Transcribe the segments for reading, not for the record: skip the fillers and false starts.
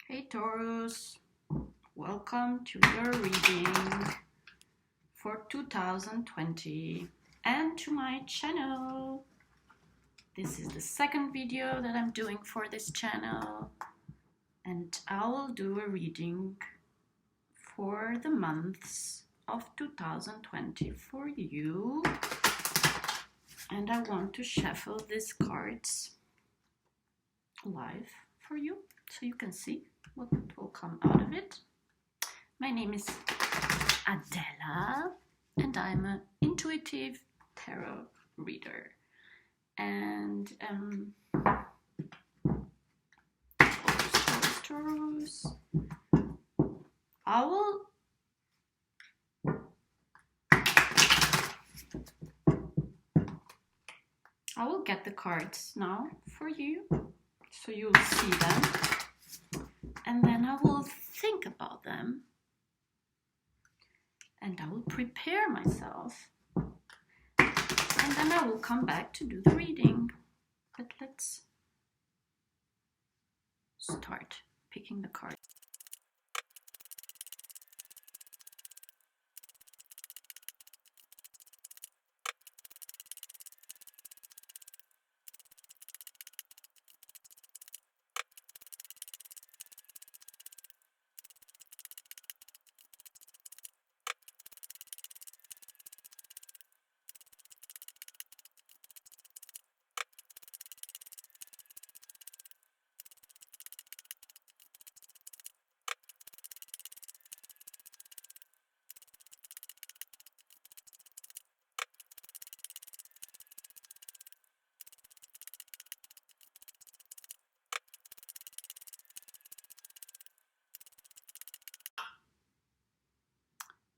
Hey Taurus, welcome to your reading for 2020 and to my channel. This is the second video that I'm doing for this channel, and I will do a reading for the months of 2020 for you. And I want to shuffle these cards live for you so you can see what will come out of it. My name is Adela and I'm an intuitive tarot reader. And Taurus. I will get the cards now for you so you'll see them. And then I will think about them and I will prepare myself, and then I will come back to do the reading. But let's start picking the cards.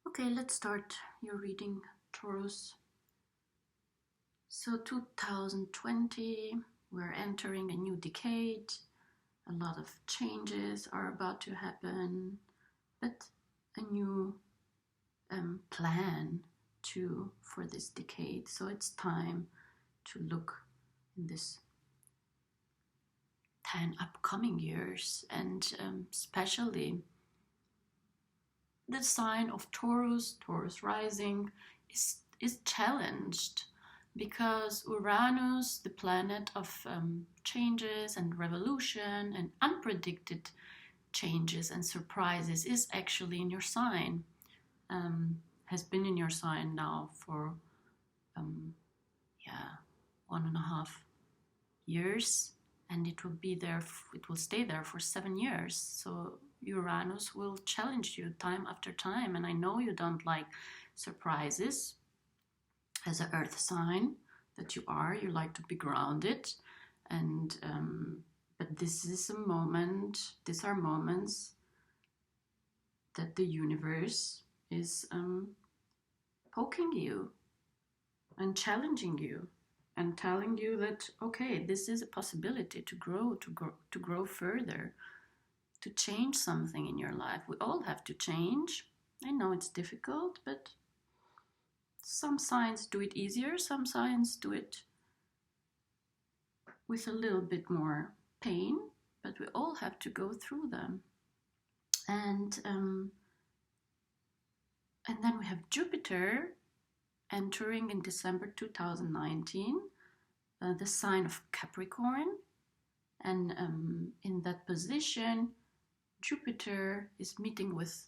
Okay, let's start your reading, Taurus. So 2020, we're entering a new decade. A lot of changes are about to happen, but a new plan too for this decade. So it's time to look in this 10 upcoming years, and especially the sign of Taurus rising, is challenged because Uranus, the planet of changes and revolution and unpredicted changes and surprises, is actually in your sign. Has been in your sign now for 1.5 years, and it will be there. It will stay there for 7 years. So Uranus will challenge you time after time, and I know you don't like surprises as an earth sign that you are. You like to be grounded, and but this is a moment. These are moments that the universe is poking you and challenging you and telling you that, okay, this is a possibility to grow further, to change something in your life. We all have to change. I know it's difficult, but some signs do it easier, some signs do it with a little bit more pain, but we all have to go through them. And then we have Jupiter entering in December 2019, the sign of Capricorn. And in that position, Jupiter is meeting with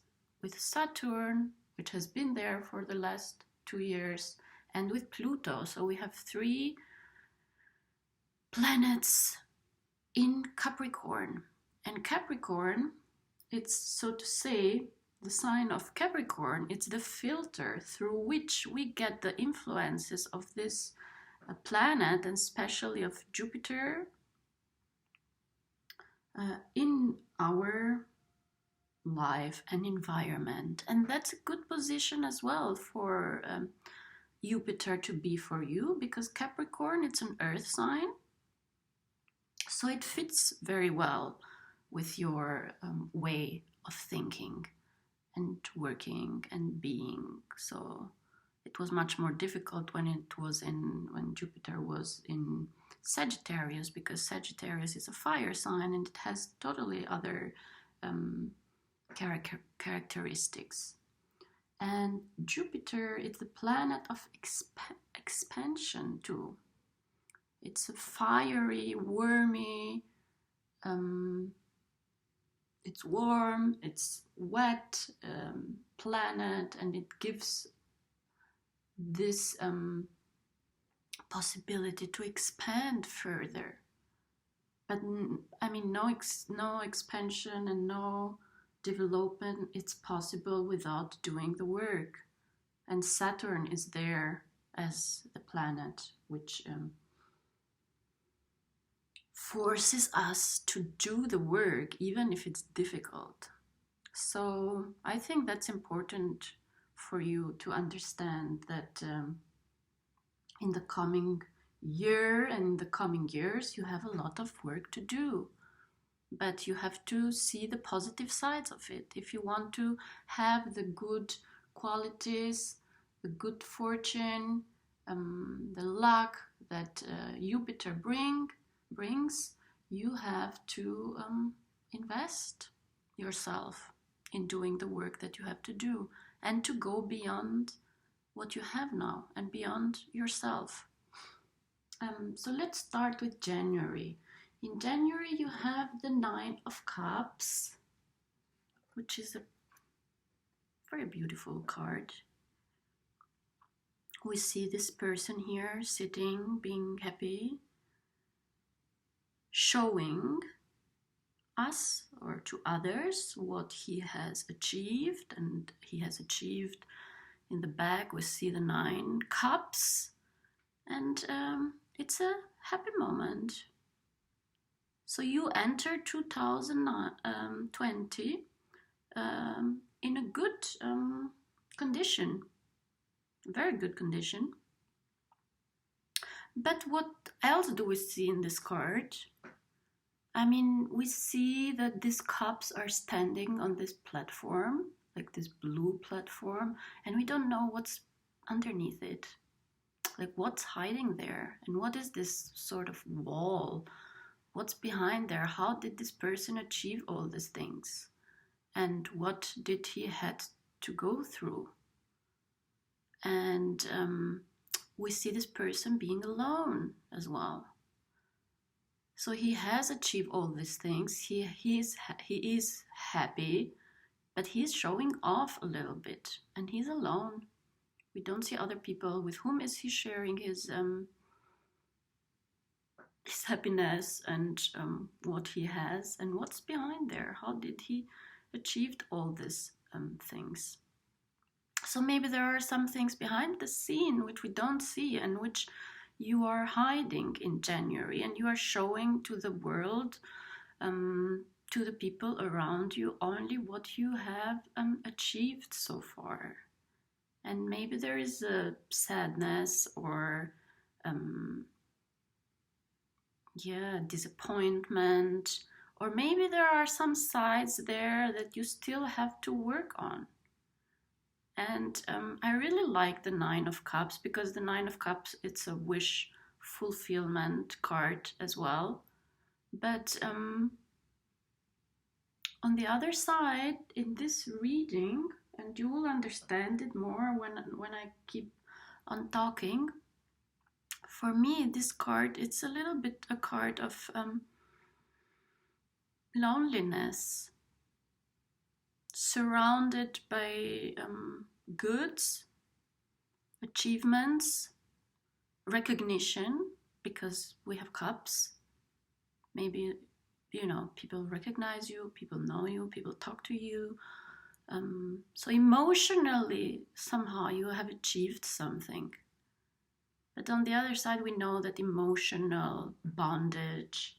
Saturn, which has been there for the last 2 years, and with Pluto. So we have 3 planets in Capricorn. And Capricorn, it's, so to say, the sign of Capricorn. It's the filter through which we get the influences of this planet, and especially of Jupiter, in our life and environment. And that's a good position as well for Jupiter to be for you, because Capricorn, it's an earth sign, so it fits very well with your way of thinking and working and being. So it was much more difficult when Jupiter was in Sagittarius, because Sagittarius is a fire sign and it has totally other characteristics. And Jupiter is the planet of expansion too. It's a fiery, wormy, it's warm, it's wet planet, and it gives this possibility to expand further. But I mean, no expansion and no development, it's possible without doing the work. And Saturn is there as the planet which forces us to do the work, even if it's difficult. So I think that's important for you to understand that in the coming year and the coming years, you have a lot of work to do. But you have to see the positive sides of it. If you want to have the good qualities, the good fortune, the luck that Jupiter brings, you have to invest yourself in doing the work that you have to do, and to go beyond what you have now and beyond yourself. So let's start with January. In January you have the 9 of Cups, which is a very beautiful card. We see this person here sitting, being happy, showing us or to others what he has achieved, and he has achieved. In the back we see the 9 cups, and it's a happy moment. So you enter 2020 in a good condition, very good condition. But what else do we see in this card? I mean, we see that these cups are standing on this platform, like this blue platform, and we don't know what's underneath it. Like, what's hiding there? And what is this sort of wall? What's behind there? How did this person achieve all these things? And what did he had to go through? And we see this person being alone as well. So he has achieved all these things. He is happy, but he's showing off a little bit, and he's alone. We don't see other people. With whom is he sharing his happiness and what he has, and what's behind there? How did he achieve all these things? So maybe there are some things behind the scene which we don't see, and which you are hiding in January, and you are showing to the world, to the people around you, only what you have achieved so far. And maybe there is a sadness or disappointment, or maybe there are some sides there that you still have to work on. And I really like the 9 of Cups, because the 9 of Cups, it's a wish fulfillment card as well. But on the other side, in this reading, and you will understand it more when I keep on talking, for me, this card, it's a little bit a card of loneliness, surrounded by goods, achievements, recognition, because we have cups. Maybe, people recognize you, people know you, people talk to you. So emotionally, somehow you have achieved something. But on the other side, we know that emotional bondage,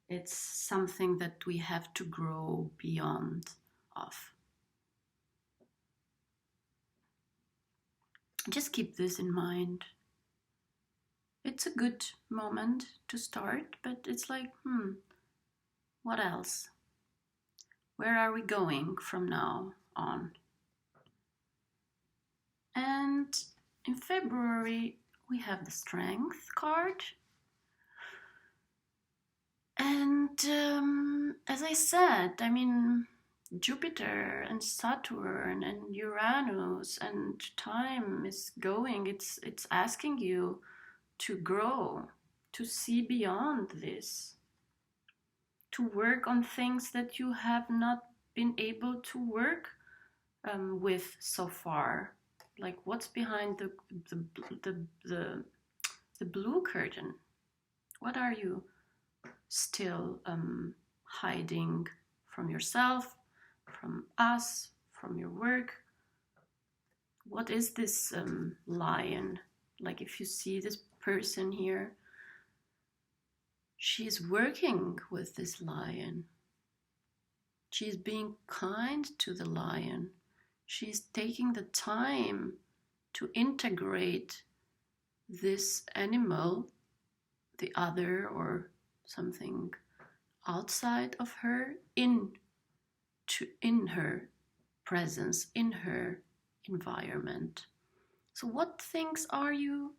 it's something that we have to grow beyond of. Just keep this in mind. It's a good moment to start, but it's like, what else? Where are we going from now on? And in February, we have the Strength card. And as I said, I mean, Jupiter and Saturn and Uranus, and time is going. It's asking you to grow, to see beyond this, to work on things that you have not been able to work with so far. Like what's behind the blue curtain? What are you still hiding from yourself, from us, from your work? What is this lion? Like if you see this person here, she's working with this lion. She's being kind to the lion. She's taking the time to integrate this animal, the other or something outside of her, in her presence, in her environment. So what things are you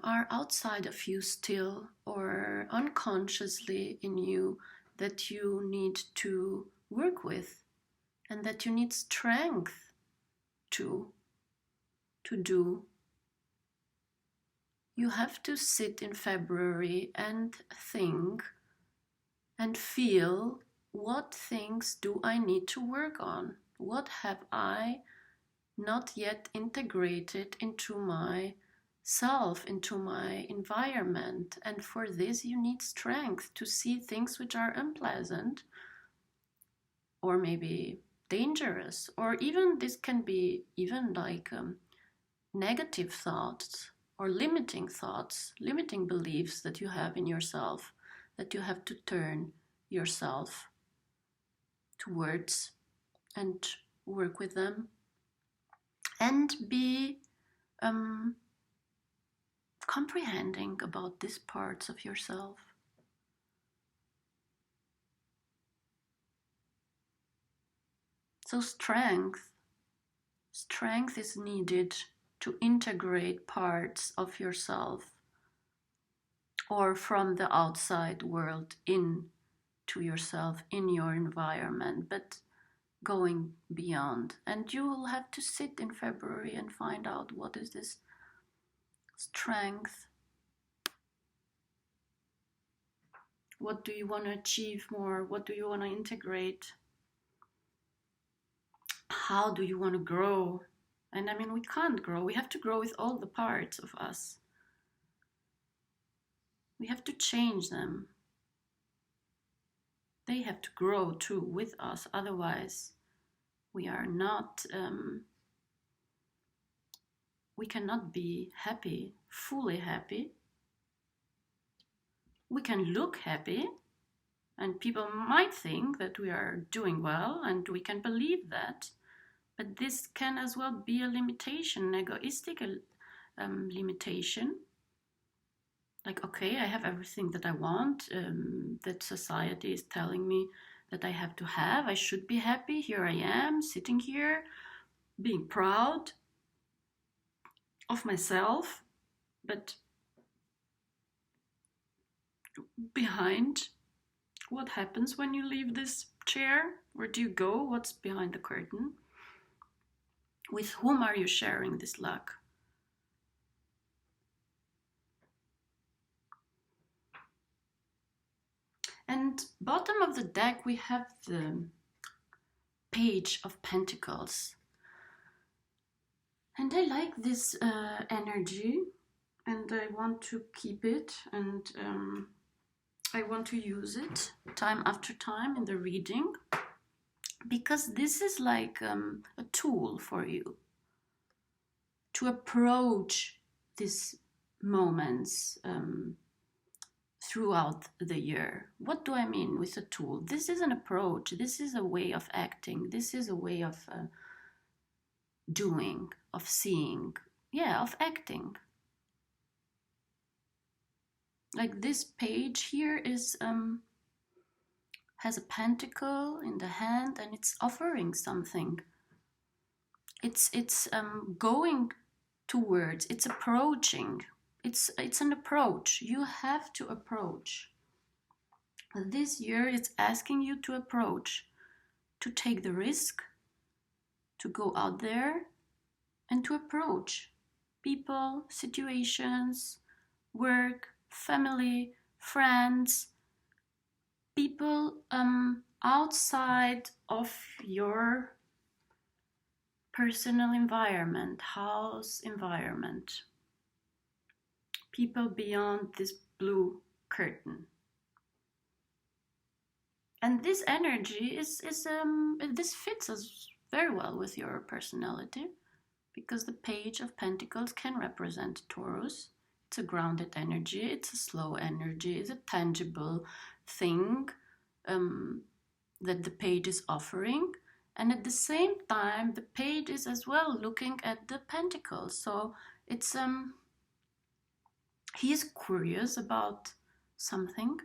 are outside of you still, or unconsciously in you, that you need to work with and that you need strength to do? You have to sit in February and think and feel, what things do I need to work on? What have I not yet integrated into my self, into my environment? And for this you need strength to see things which are unpleasant or maybe dangerous, or even this can be even like negative thoughts or limiting thoughts, limiting beliefs that you have in yourself, that you have to turn yourself towards and work with them and be comprehending about these parts of yourself. So strength is needed to integrate parts of yourself or from the outside world into yourself, in your environment, but going beyond. And you will have to sit in February and find out, what is this strength? What do you want to achieve more? What do you want to integrate? How do you want to grow? And I mean, we can't grow. We have to grow with all the parts of us. We have to change them. They have to grow too with us. Otherwise, we are not, we cannot be happy, fully happy. We can look happy, and people might think that we are doing well, and we can believe that. But this can as well be a limitation, an egoistic limitation. Like, okay, I have everything that I want, that society is telling me that I have to have. I should be happy. Here I am, sitting here, being proud of myself. But behind, what happens when you leave this chair? Where do you go? What's behind the curtain? With whom are you sharing this luck? And bottom of the deck, we have the Page of Pentacles. And I like this energy, and I want to keep it, and I want to use it time after time in the reading, because this is like a tool for you to approach these moments throughout the year. What do I mean with a tool? This is an approach. This is a way of acting. This is a way of doing, of seeing, of acting. Like this page here is has a pentacle in the hand, and it's offering something. It's going towards, it's approaching, it's an approach. You have to approach. This year it's asking you to approach, to take the risk, to go out there and to approach people, situations, work, family, friends, people outside of your personal environment, house environment, people beyond this blue curtain. And this energy this fits us very well with your personality, because the Page of Pentacles can represent Taurus. It's a grounded energy, it's a slow energy, it's a tangible thing that the page is offering. And at the same time, the page is as well looking at the pentacles. So it's he is curious about something.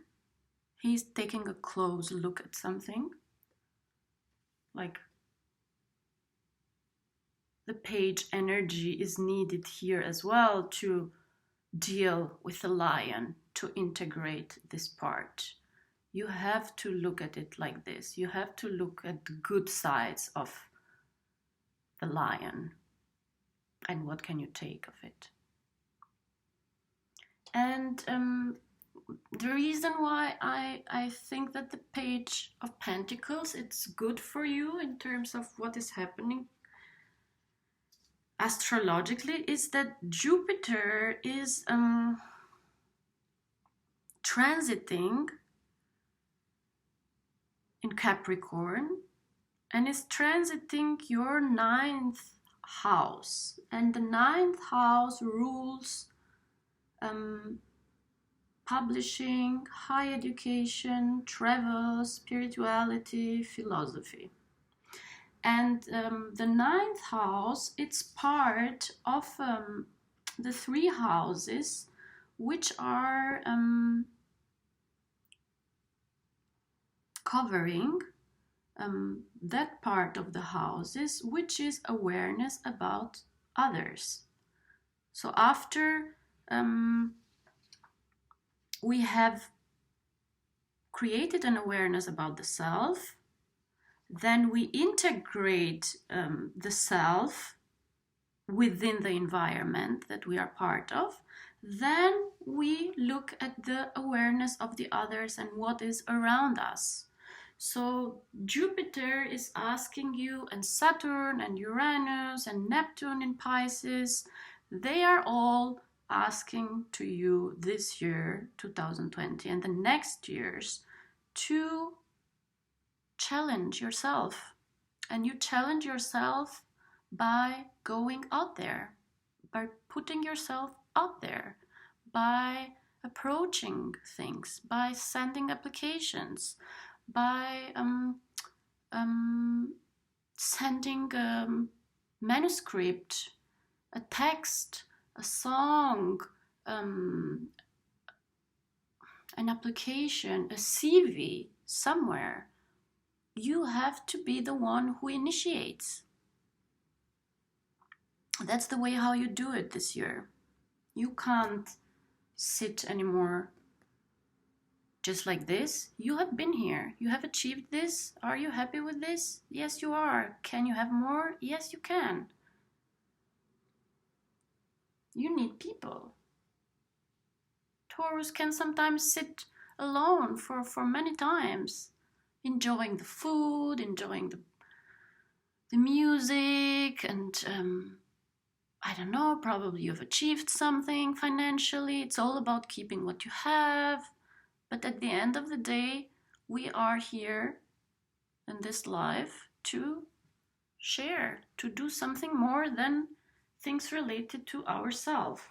He's taking a close look at something. Like, the page energy is needed here as well to deal with the lion, to integrate this part. You have to look at it like this. You have to look at the good sides of the lion and what can you take of it. And the reason why I think that the Page of Pentacles, it's good for you in terms of what is happening astrologically, is that Jupiter is transiting in Capricorn and is transiting your 9th house. And the 9th house rules publishing, high education, travel, spirituality, philosophy. And the 9th house, it's part of the 3 houses which are covering that part of the houses which is awareness about others. So after we have created an awareness about the self, then we integrate the self within the environment that we are part of. Then we look at the awareness of the others and what is around us. So Jupiter is asking you, and Saturn and Uranus and Neptune in Pisces, they are all asking to you this year, 2020, and the next years, to challenge yourself. And you challenge yourself by going out there, by putting yourself out there, by approaching things, by sending applications, by sending a manuscript, a text, a song, an application, a CV somewhere. You have to be the one who initiates. That's the way how you do it this year. You can't sit anymore just like this. You have been here. You have achieved this. Are you happy with this? Yes, you are. Can you have more? Yes, you can. You need people. Taurus can sometimes sit alone for many times, enjoying the food, enjoying the music, and I don't know, probably you've achieved something financially. It's all about keeping what you have. But at the end of the day, we are here in this life to share, to do something more than things related to ourselves.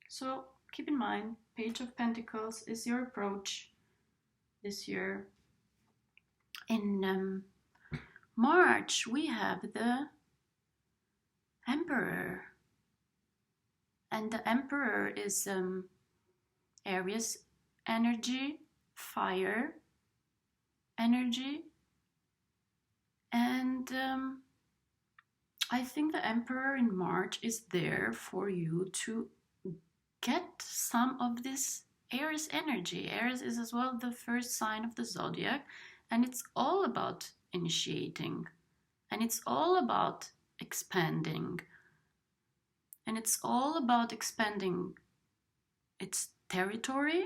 So keep in mind, Page of Pentacles is your approach this year. In March, we have the Emperor. And the Emperor is Aries energy, fire energy. And I think the Emperor in March is there for you to get some of this Aries energy. Aries is as well the first sign of the zodiac, and it's all about initiating, and it's all about expanding, and it's all about expanding its territory,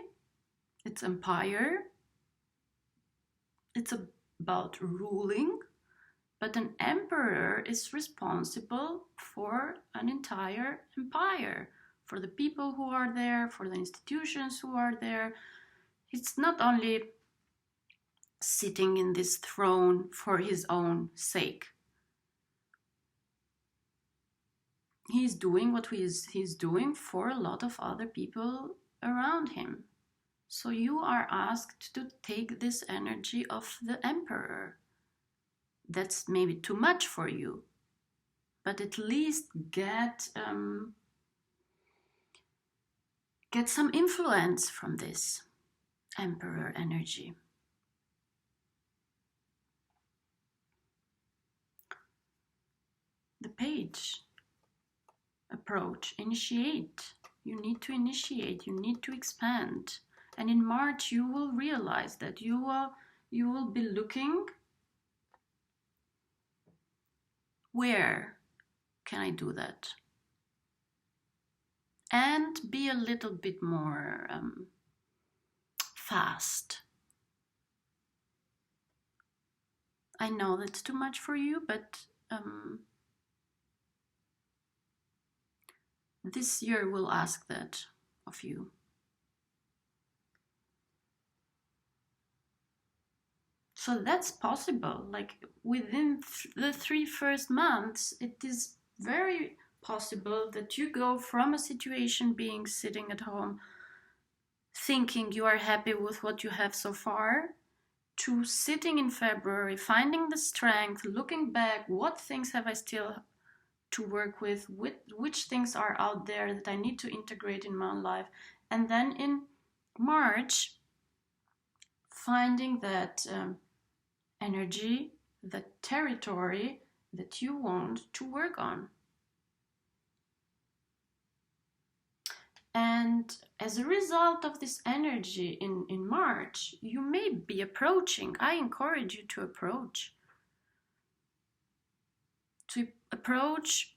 its empire. It's about ruling, but an emperor is responsible for an entire empire, for the people who are there, for the institutions who are there. It's not only sitting in this throne for his own sake. He's doing what he's doing for a lot of other people around him. So you are asked to take this energy of the emperor. That's maybe too much for you, but at least get some influence from this emperor energy. The page. Approach. Initiate. You need to initiate. You need to expand. And in March, you will realize that you will be looking, where can I do that? And be a little bit more fast. I know that's too much for you, but this year will ask that of you. So that's possible. Like within the 3 first months, it is very possible that you go from a situation being sitting at home, thinking you are happy with what you have so far, to sitting in February, finding the strength, looking back, what things have I still to work with, which things are out there that I need to integrate in my life. And then in March, finding that energy, that territory that you want to work on. And as a result of this energy in March, you may be approaching, I encourage you to approach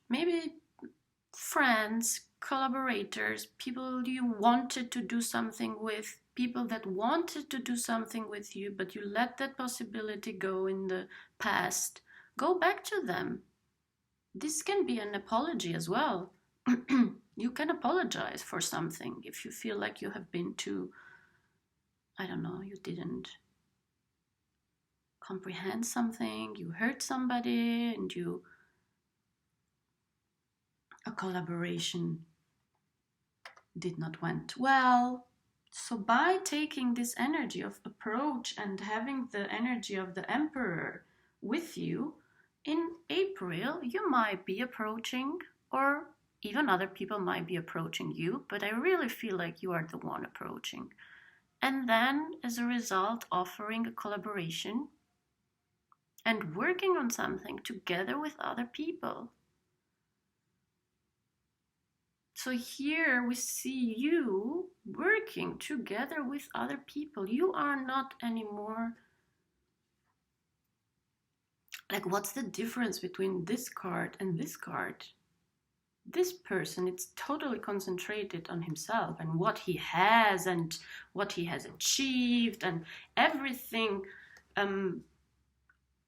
maybe friends, collaborators, people you wanted to do something with, people that wanted to do something with you, but you let that possibility go in the past. Go back to them. This can be an apology as well. You can apologize for something if you feel like you have been too, I don't know, you didn't comprehend something, you hurt somebody, and a collaboration did not went well. So by taking this energy of approach and having the energy of the emperor with you, in April you might be approaching, or even other people might be approaching you, but I really feel like you are the one approaching. And then as a result, offering a collaboration and working on something together with other people. So here we see you working together with other people. You are not anymore like, what's the difference between this card and this card? This person is totally concentrated on himself and what he has and what he has achieved and everything.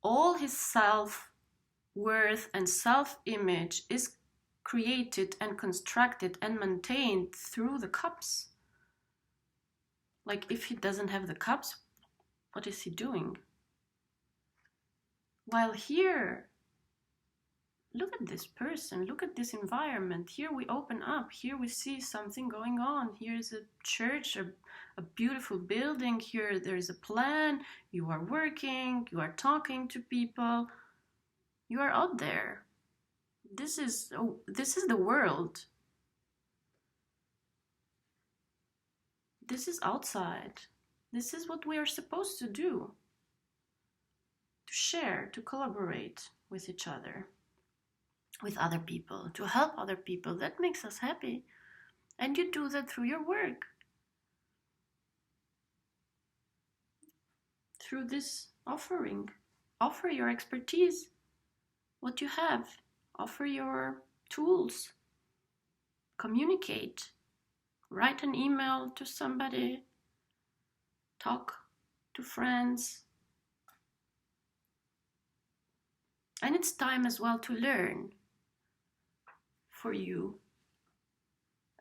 All his self-worth and self-image is created and constructed and maintained through the cups. Like, if he doesn't have the cups, what is he doing? While here, look at this person, look at this environment. Here we open up, here we see something going on. Here is a church, a beautiful building. Here there's a plan. You are working, you are talking to people. You are out there. This is the world. This is outside. This is what we are supposed to do. To share, to collaborate with each other, with other people, to help other people. That makes us happy. And you do that through your work, through this offering. Offer your expertise, what you have. Offer your tools. Communicate. Write an email to somebody. Talk to friends. And it's time as well to learn for you,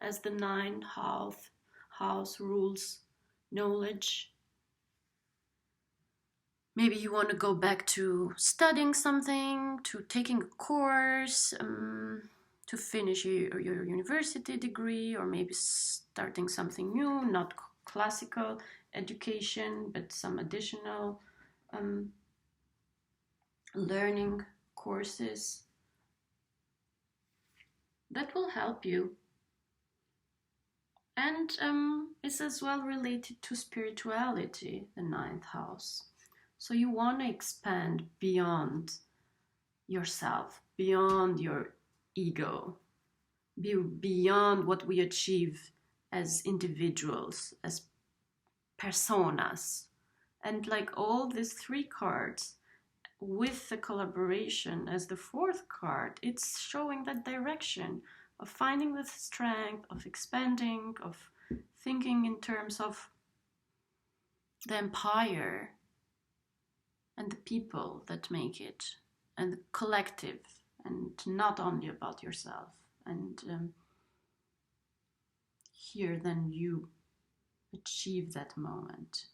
as the ninth house rules knowledge. Maybe you want to go back to studying something, to taking a course, to finish your university degree, or maybe starting something new, not classical education, but some additional learning courses that will help you. And it's as well related to spirituality, the ninth house. So you want to expand beyond yourself, beyond your ego, beyond what we achieve as individuals, as personas. And like all these three cards, with the collaboration as the fourth card, it's showing that direction of finding the strength, of expanding, of thinking in terms of the empire and the people that make it, and the collective, and not only about yourself. And here then you achieve that moment.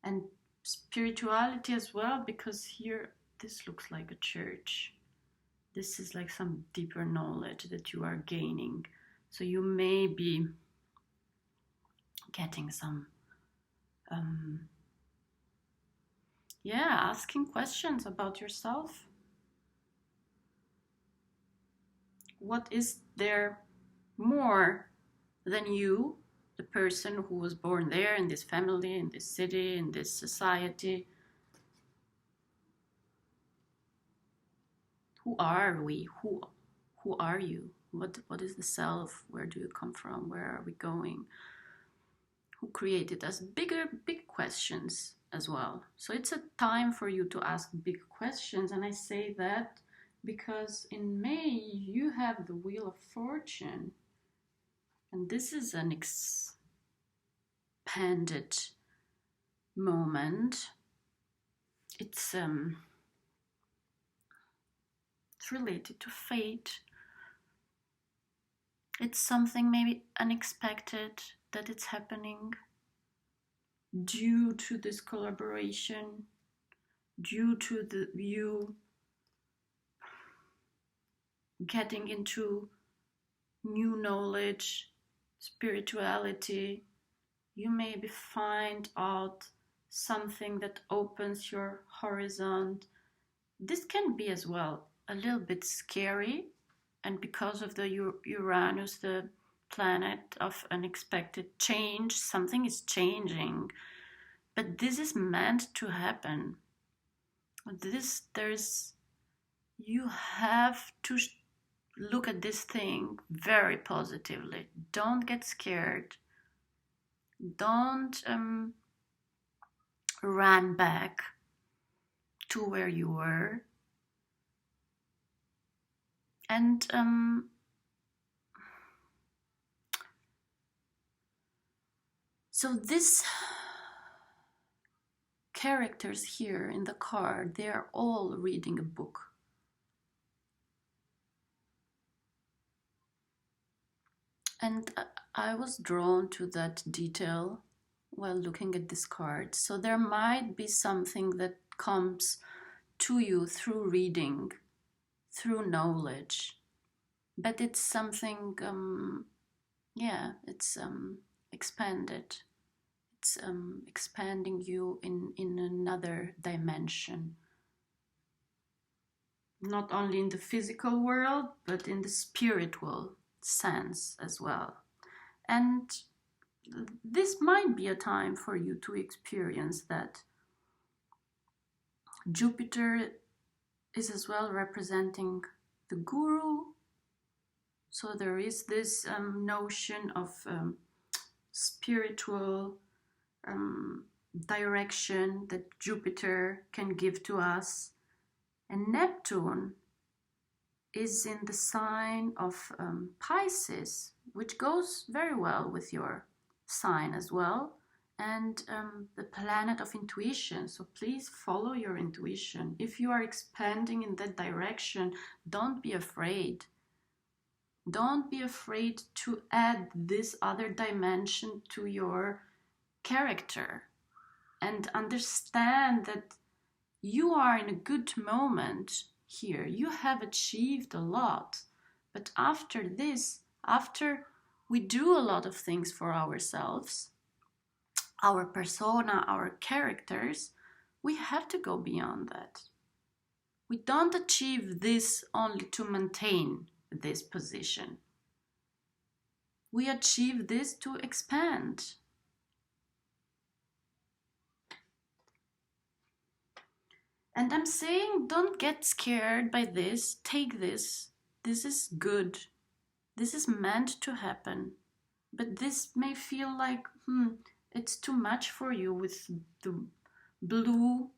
And spirituality as well, because here this looks like a church. This is like some deeper knowledge that you are gaining. So you may be getting some asking questions about yourself. What is there more than you, the person who was born there, in this family, in this city, in this society? Who are we? Who are you? What is the self? Where do you come from? Where are we going? Who created us? Big questions as well. So it's a time for you to ask big questions. And I say that because in May you have the Wheel of Fortune. And this is an expanded moment. It's related to fate. It's something maybe unexpected that it's happening due to this collaboration, due to you getting into new knowledge, spirituality. You maybe find out something that opens your horizon. This can be as well a little bit scary, and because of the Uranus, the planet of unexpected change, something is changing, but this is meant to happen. You have to look at this thing very positively. Don't get scared. Don't run back to where you were. And so these characters here in the card, they are all reading a book. And I was drawn to that detail while looking at this card. So there might be something that comes to you through reading, through knowledge, but it's something, it's expanded. It's expanding you in another dimension. Not only in the physical world, but in the spiritual sense as well. And this might be a time for you to experience that. Jupiter is as well representing the guru, So there is this notion of spiritual direction that Jupiter can give to us. And Neptune is in the sign of Pisces, which goes very well with your sign as well, and the planet of intuition. So please follow your intuition. If you are expanding in that direction, don't be afraid. Don't be afraid to add this other dimension to your character, and understand that you are in a good moment here. You have achieved a lot. But after this, after we do a lot of things for ourselves, our persona, our characters, we have to go beyond that. We don't achieve this only to maintain this position. We achieve this to expand. And I'm saying, don't get scared by this. Take this. This is good. This is meant to happen. But this may feel like, it's too much for you with the blue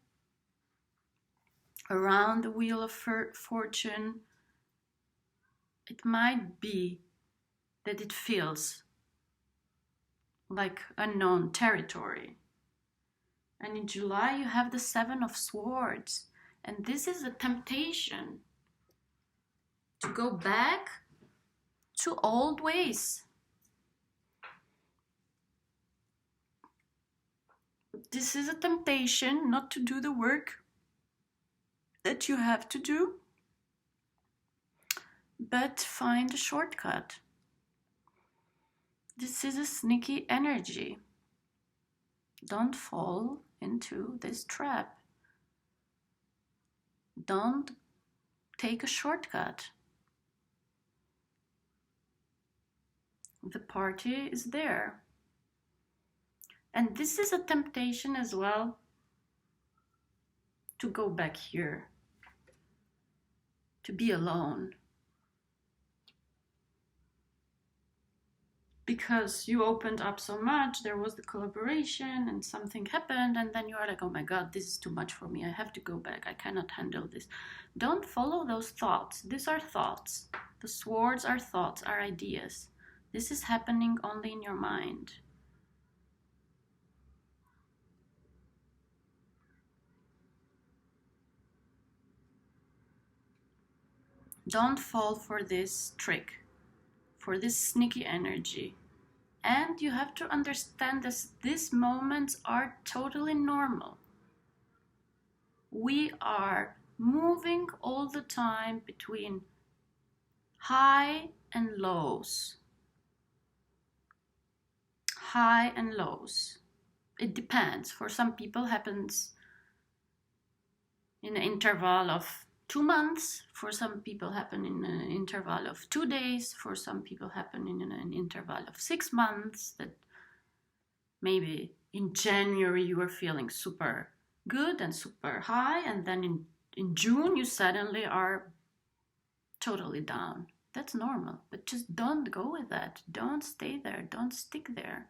around the wheel of fortune. It might be that it feels like unknown territory. And in July, you have the Seven of Swords. And this is a temptation to go back to old ways. This is a temptation not to do the work that you have to do, but find a shortcut. This is a sneaky energy. Don't fall into this trap. Don't take a shortcut. The party is there. And this is a temptation as well to go back here, to be alone. Because you opened up so much, there was the collaboration and something happened, and then you are like, oh my God, this is too much for me. I have to go back. I cannot handle this. Don't follow those thoughts. These are thoughts. The swords are thoughts, are ideas. This is happening only in your mind. Don't fall for this trick, for this sneaky energy. And you have to understand that these moments are totally normal. We are moving all the time between high and lows. High and lows. It depends. For some people, happens in an interval of 2 months. For some people, happen in an interval of 2 days. For some people, happen in an interval of 6 months. That maybe in January you were feeling super good and super high, and then in June you suddenly are totally down. That's normal, but just don't go with that. Don't stay there. Don't stick there.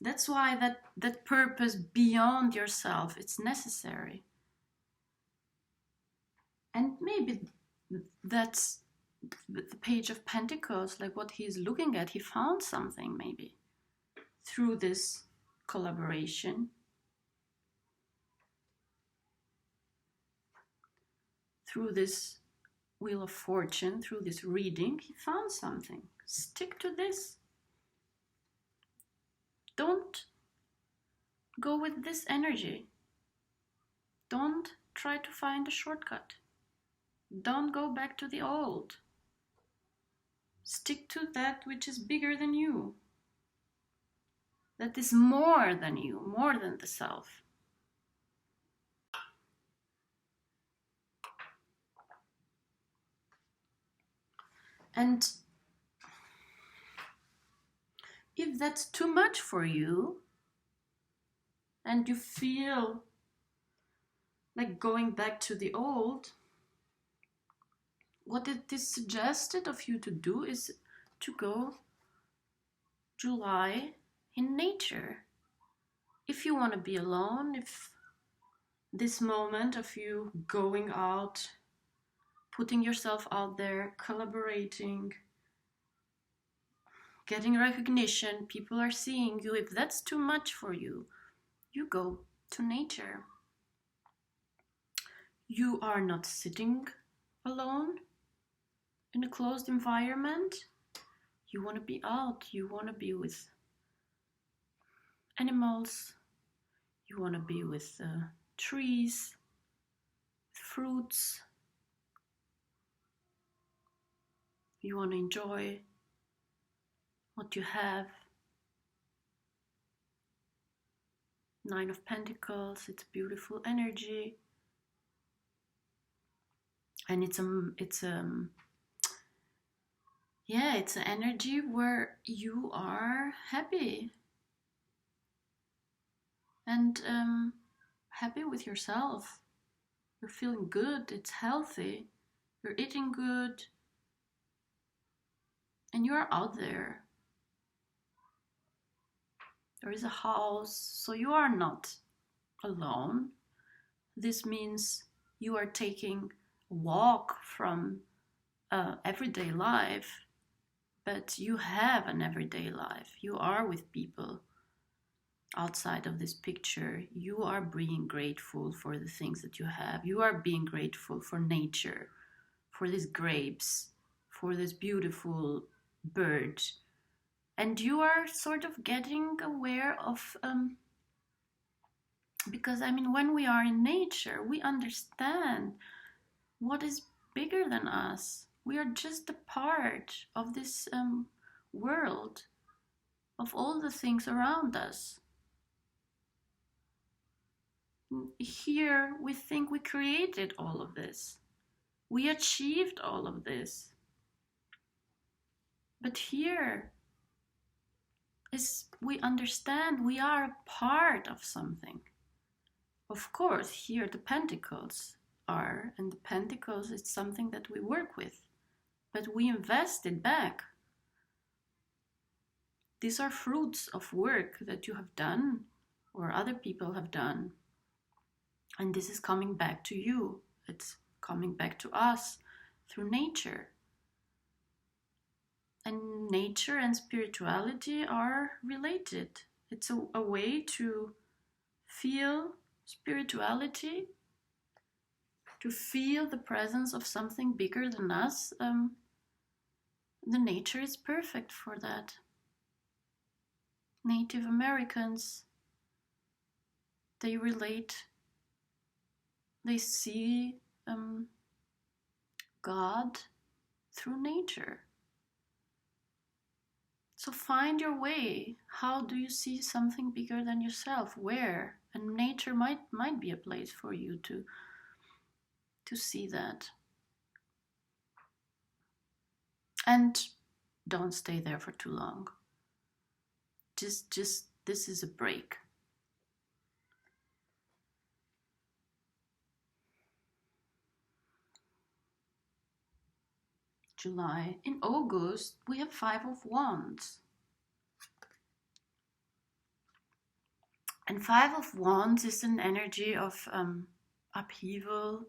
That's why that purpose beyond yourself, it's necessary. And maybe that's the Page of Pentacles, like what he's looking at. He found something maybe through this collaboration. Through this Wheel of Fortune, through this reading, he found something. Stick to this. Don't go with this energy. Don't try to find a shortcut. Don't go back to the old. Stick to that which is bigger than you. That is more than you, more than the self. And if that's too much for you, and you feel like going back to the old, what it is suggested of you to do is to go July in nature. If you want to be alone, if this moment of you going out, putting yourself out there, collaborating, getting recognition, people are seeing you, if that's too much for you, you go to nature. You are not sitting alone in a closed environment. You want to be out, you want to be with animals, you want to be with trees, fruits. You want to enjoy what you have. Nine of Pentacles, it's beautiful energy. And it's an energy where you are happy. And happy with yourself. You're feeling good, it's healthy. You're eating good. And you are out there. There is a house, so you are not alone. This means you are taking a walk from everyday life, but you have an everyday life. You are with people outside of this picture. You are being grateful for the things that you have. You are being grateful for nature, for these grapes, for this beautiful bird. And you are sort of getting aware of, because I mean, when we are in nature, we understand what is bigger than us. We are just a part of this world, of all the things around us. Here, we think we created all of this. We achieved all of this. But here, we understand we are a part of something. Of course, here the pentacles are, and the pentacles is something that we work with, but we invest it back. These are fruits of work that you have done or other people have done. And this is coming back to you. It's coming back to us through nature. And nature and spirituality are related. It's a way to feel spirituality, to feel the presence of something bigger than us. The nature is perfect for that. Native Americans, they relate, they see God through nature. So find your way. How do you see something bigger than yourself? Where? And nature might be a place for you to see that. And don't stay there for too long. Just this is a break. July. In August, we have 5 of Wands. And 5 of Wands is an energy of upheaval,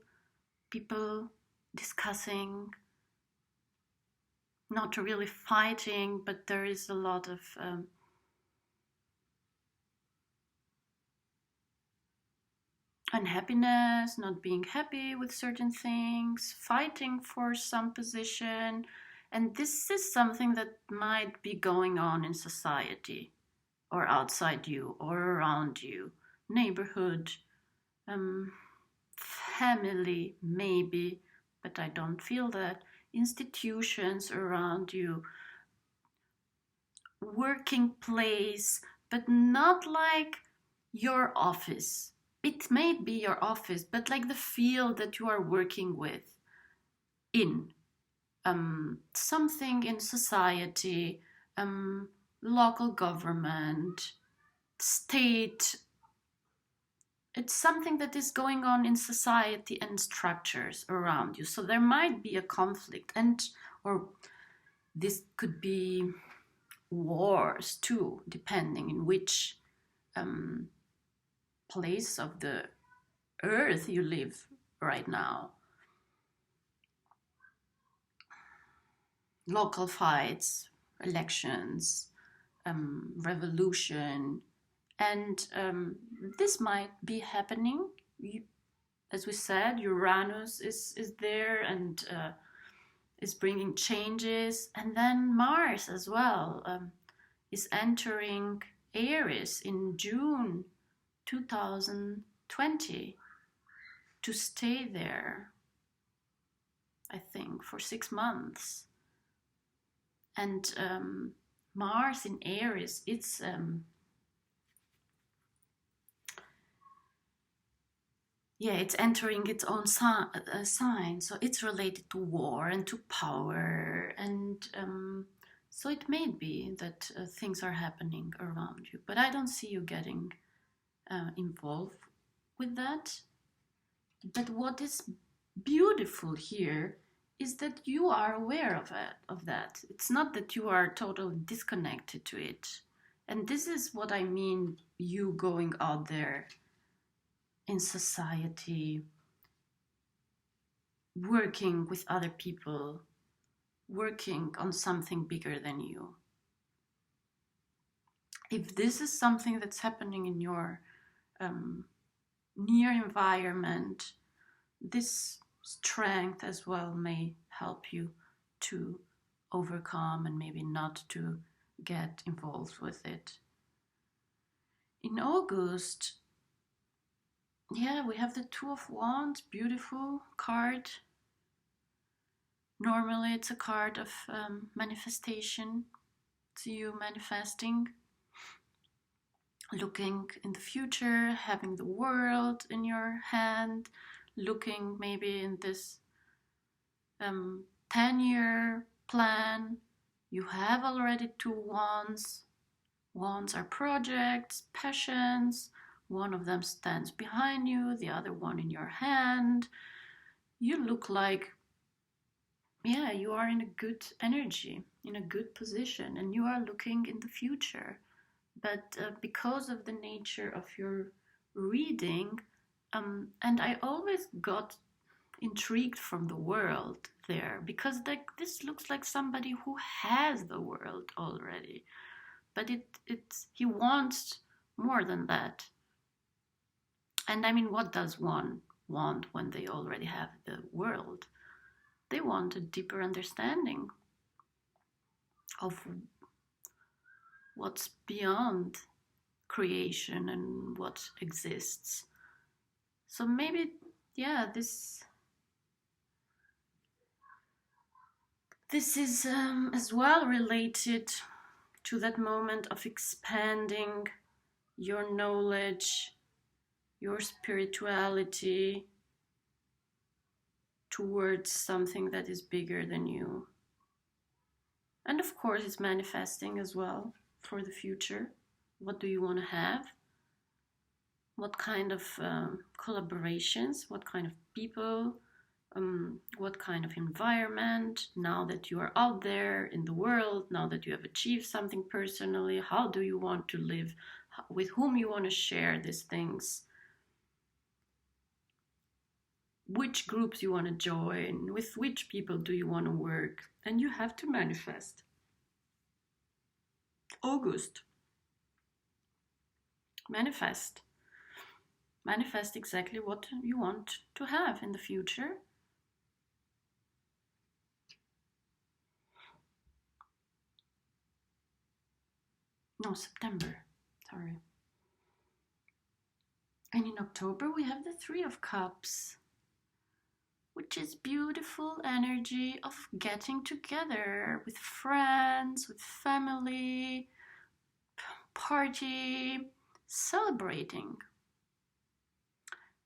people discussing, not really fighting, but there is a lot of unhappiness, not being happy with certain things, fighting for some position. And this is something that might be going on in society or outside you or around you, neighborhood, family maybe, but I don't feel that, institutions around you, working place, but not like your office. It may be your office, but like the field that you are working with in something in society, local government, state it's something that is going on in society and structures around you. So there might be a conflict, or this could be wars too, depending in which place of the earth you live right now. Local fights, elections, revolution, and this might be happening. As we said, Uranus is there and is bringing changes, and then Mars as well is entering Aries in June 2020 to stay there, I think, for 6 months. And Mars in Aries, it's it's entering its own sign, so it's related to war and to power, and so it may be that things are happening around you, but I don't see you getting involved with that. But what is beautiful here is that you are aware of that. It's not that you are totally disconnected to it. And this is what I mean, you going out there in society, working with other people, working on something bigger than you. If this is something that's happening in your near environment, this strength as well may help you to overcome and maybe not to get involved with it. In August, we have the Two of Wands, beautiful card. Normally it's a card of manifestation. It's you manifesting, looking in the future, having the world in your hand, looking maybe in this 10-year plan. You have already two wands. Wands are projects, passions. One of them stands behind you, the other one in your hand. You look like, you are in a good energy, in a good position, and you are looking in the future. But because of the nature of your reading, and I always got intrigued from the world there, because this looks like somebody who has the world already, but he wants more than that. And I mean, what does one want when they already have the world? They want a deeper understanding of what's beyond creation and what exists. So maybe, this is as well related to that moment of expanding your knowledge, your spirituality towards something that is bigger than you. And of course, it's manifesting as well for the future. What do you want to have? What kind of collaborations? What kind of people? What kind of environment? Now that you are out there in the world, now that you have achieved something personally, how do you want to live? With whom you want to share these things? Which groups you want to join? With which people do you want to work? And you have to manifest. August. Manifest. Manifest exactly what you want to have in the future. No, September. Sorry. And in October we have the Three of Cups, which is beautiful energy of getting together with friends, with family, party, celebrating.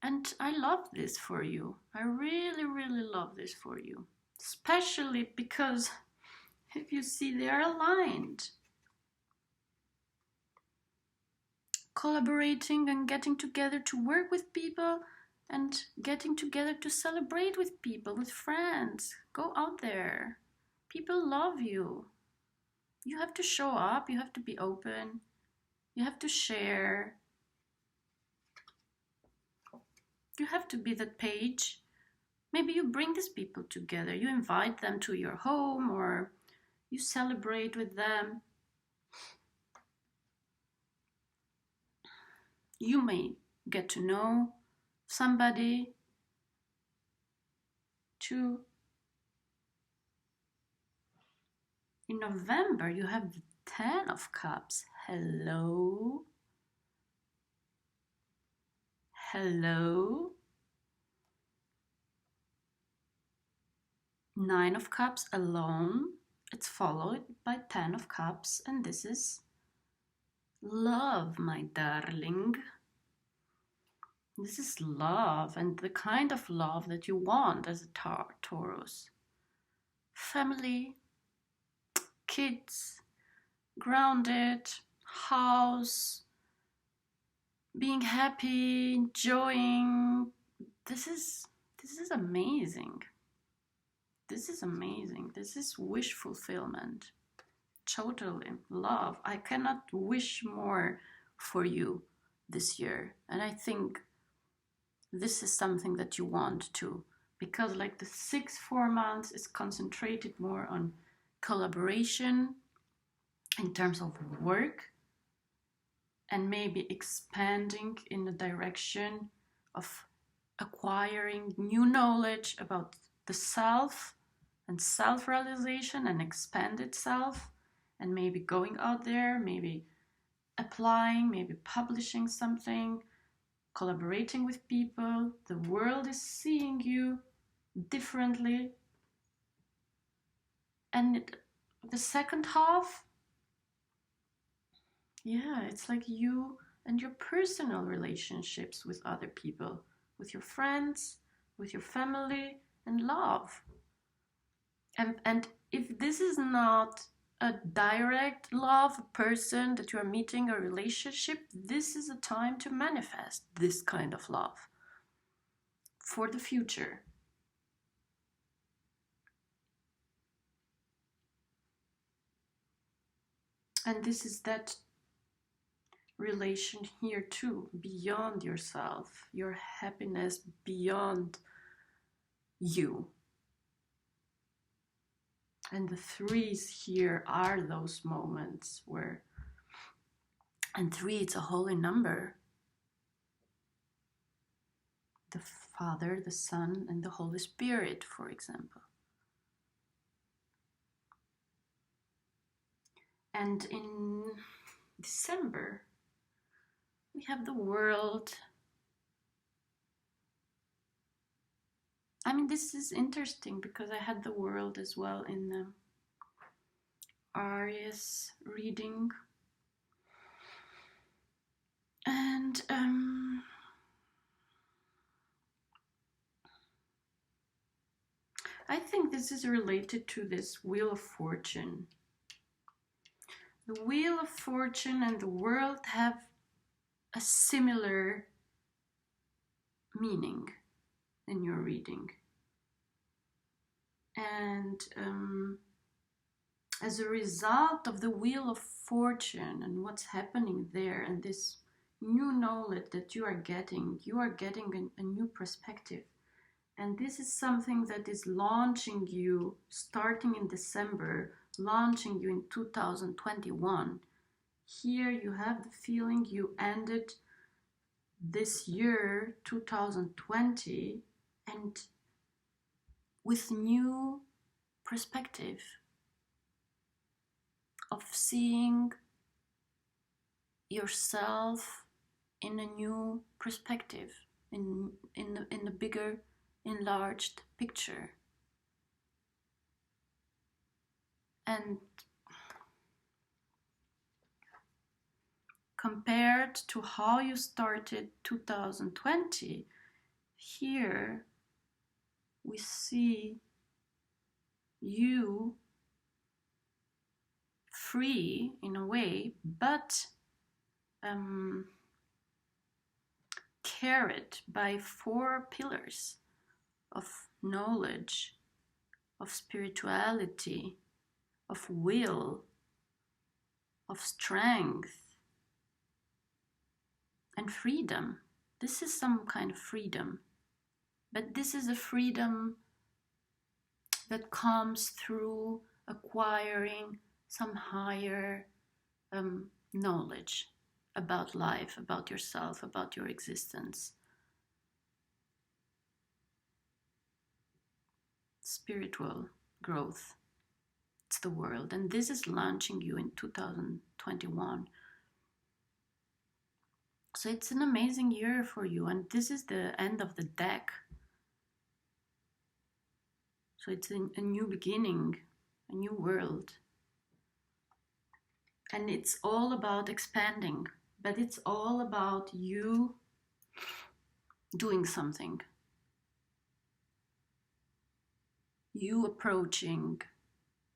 And I love this for you. I really, really love this for you. Especially because if you see, they are aligned. collaborating and getting together to work with people and getting together to celebrate with people, with friends. Go out there. People love you. You have to show up, you have to be open, you have to share. You have to be that page. Maybe you bring these people together, you invite them to your home or you celebrate with them. You may get to know somebody too. In November, you have the 10 of Cups. Hello? Hello? 9 of Cups alone. It's followed by 10 of Cups, and this is love, my darling. This is love, and the kind of love that you want as a Taurus. Family, kids, grounded, house, being happy, enjoying. This is amazing. This is amazing. This is wish fulfillment. Totally love. I cannot wish more for you this year. And I think this is something that you want too. Because like the 4 months is concentrated more on collaboration in terms of work and maybe expanding in the direction of acquiring new knowledge about the self and self-realization and expanded self, and maybe going out there, maybe applying, maybe publishing something, collaborating with people. The world is seeing you differently. And the second half, yeah, it's like you and your personal relationships with other people, with your friends, with your family, and love. And if this is not a direct love, a person that you are meeting, a relationship, this is a time to manifest this kind of love for the future. And this is that relation here too, beyond yourself, your happiness beyond you. And the 3s here are those moments where, and 3, it's a holy number. The Father, the Son, and the Holy Spirit, for example. And in December, we have the World. I mean, this is interesting because I had the World as well in the Aries reading. And I think this is related to this Wheel of Fortune. The Wheel of Fortune and the World have a similar meaning in your reading. And as a result of the Wheel of Fortune and what's happening there and this new knowledge that you are getting a new perspective. And this is something that is launching you, starting in December, launching you in 2021. Here you have the feeling you ended this year, 2020, and with new perspective of seeing yourself in a new perspective, in the bigger, enlarged picture. And compared to how you started 2020, here we see you free in a way, but carried by 4 pillars of knowledge, of spirituality, of will, of strength, and freedom. This is some kind of freedom, but this is a freedom that comes through acquiring some higher knowledge about life, about yourself, about your existence. Spiritual growth. It's the world, and this is launching you in 2021. So it's an amazing year for you, and this is the end of the deck. So it's a new beginning, a new world. And it's all about expanding, but it's all about you doing something. You approaching,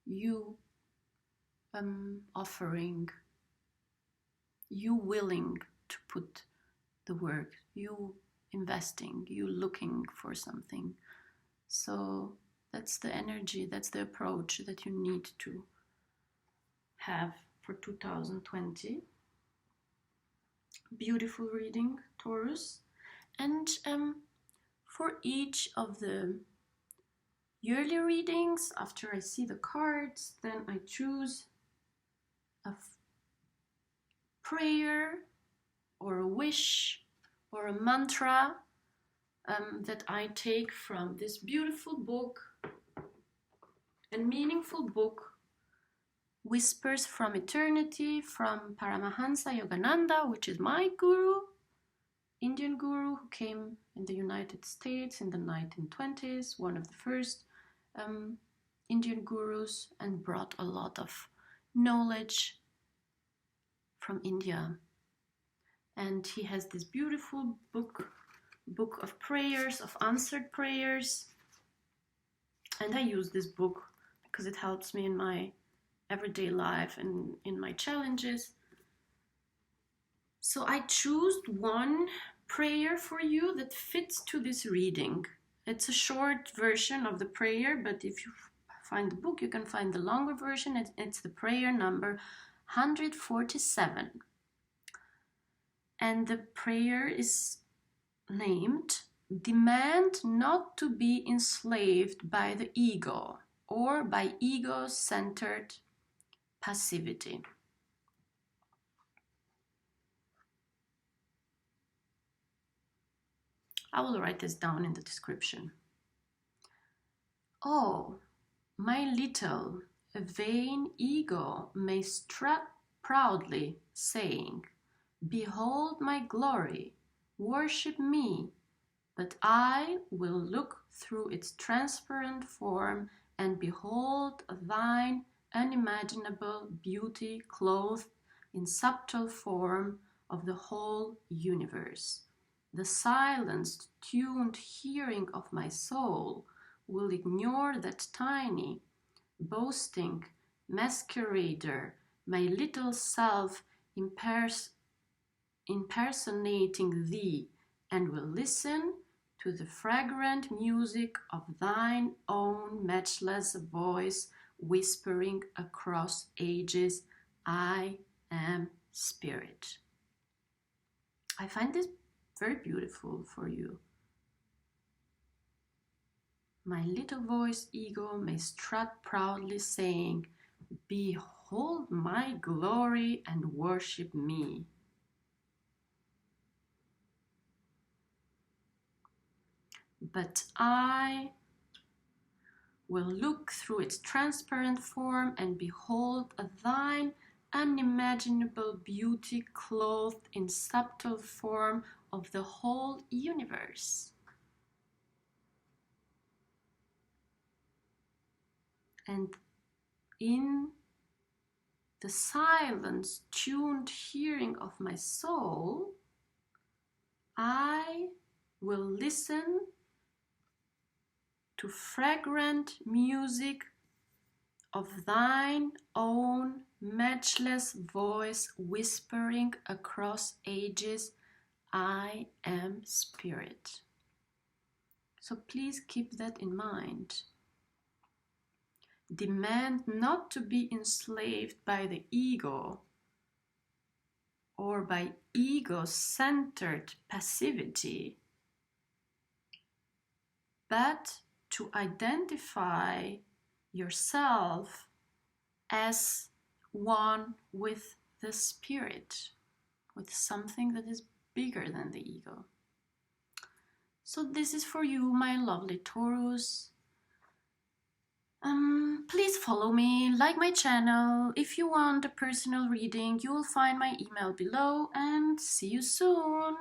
you offering, you willing to put the work, you investing, you looking for something. So that's the energy, that's the approach that you need to have for 2020. Beautiful reading, Taurus. And for each of the yearly readings, after I see the cards, then I choose a prayer or a wish or a mantra that I take from this beautiful book and meaningful book, Whispers from Eternity, from Paramhansa Yogananda, which is my guru, Indian guru who came in the United States in the 1920s, one of the first Indian gurus, and brought a lot of knowledge from India. And he has this beautiful book of prayers, of answered prayers. And I use this book because it helps me in my everyday life and in my challenges. So I choose one prayer for you that fits to this reading. It's a short version of the prayer, but if you find the book, you can find the longer version. It's the prayer number 147. And the prayer is named, Demand not to be enslaved by the ego or by ego-centered passivity. I will write this down in the description. Oh, my little vain ego may strut proudly, saying, Behold my glory, worship me, but I will look through its transparent form and behold thine unimaginable beauty clothed in subtle form of the whole universe. The silenced, tuned hearing of my soul will ignore that tiny, boasting masquerader, my little self impersonating thee, and will listen to the fragrant music of thine own matchless voice whispering across ages, I am spirit. I find this very beautiful for you. My little voice ego may strut proudly, saying, Behold my glory and worship me. But I will look through its transparent form and behold thine unimaginable beauty clothed in subtle form of the whole universe. And in the silence, tuned hearing of my soul, I will listen to fragrant music of thine own matchless voice whispering across ages, I am spirit. So please keep that in mind. Demand not to be enslaved by the ego or by ego-centered passivity, but to identify yourself as one with the spirit, with something that is bigger than the ego. So this is for you, my lovely Taurus. Please follow me, like my channel. If you want a personal reading, you will find my email below, and see you soon.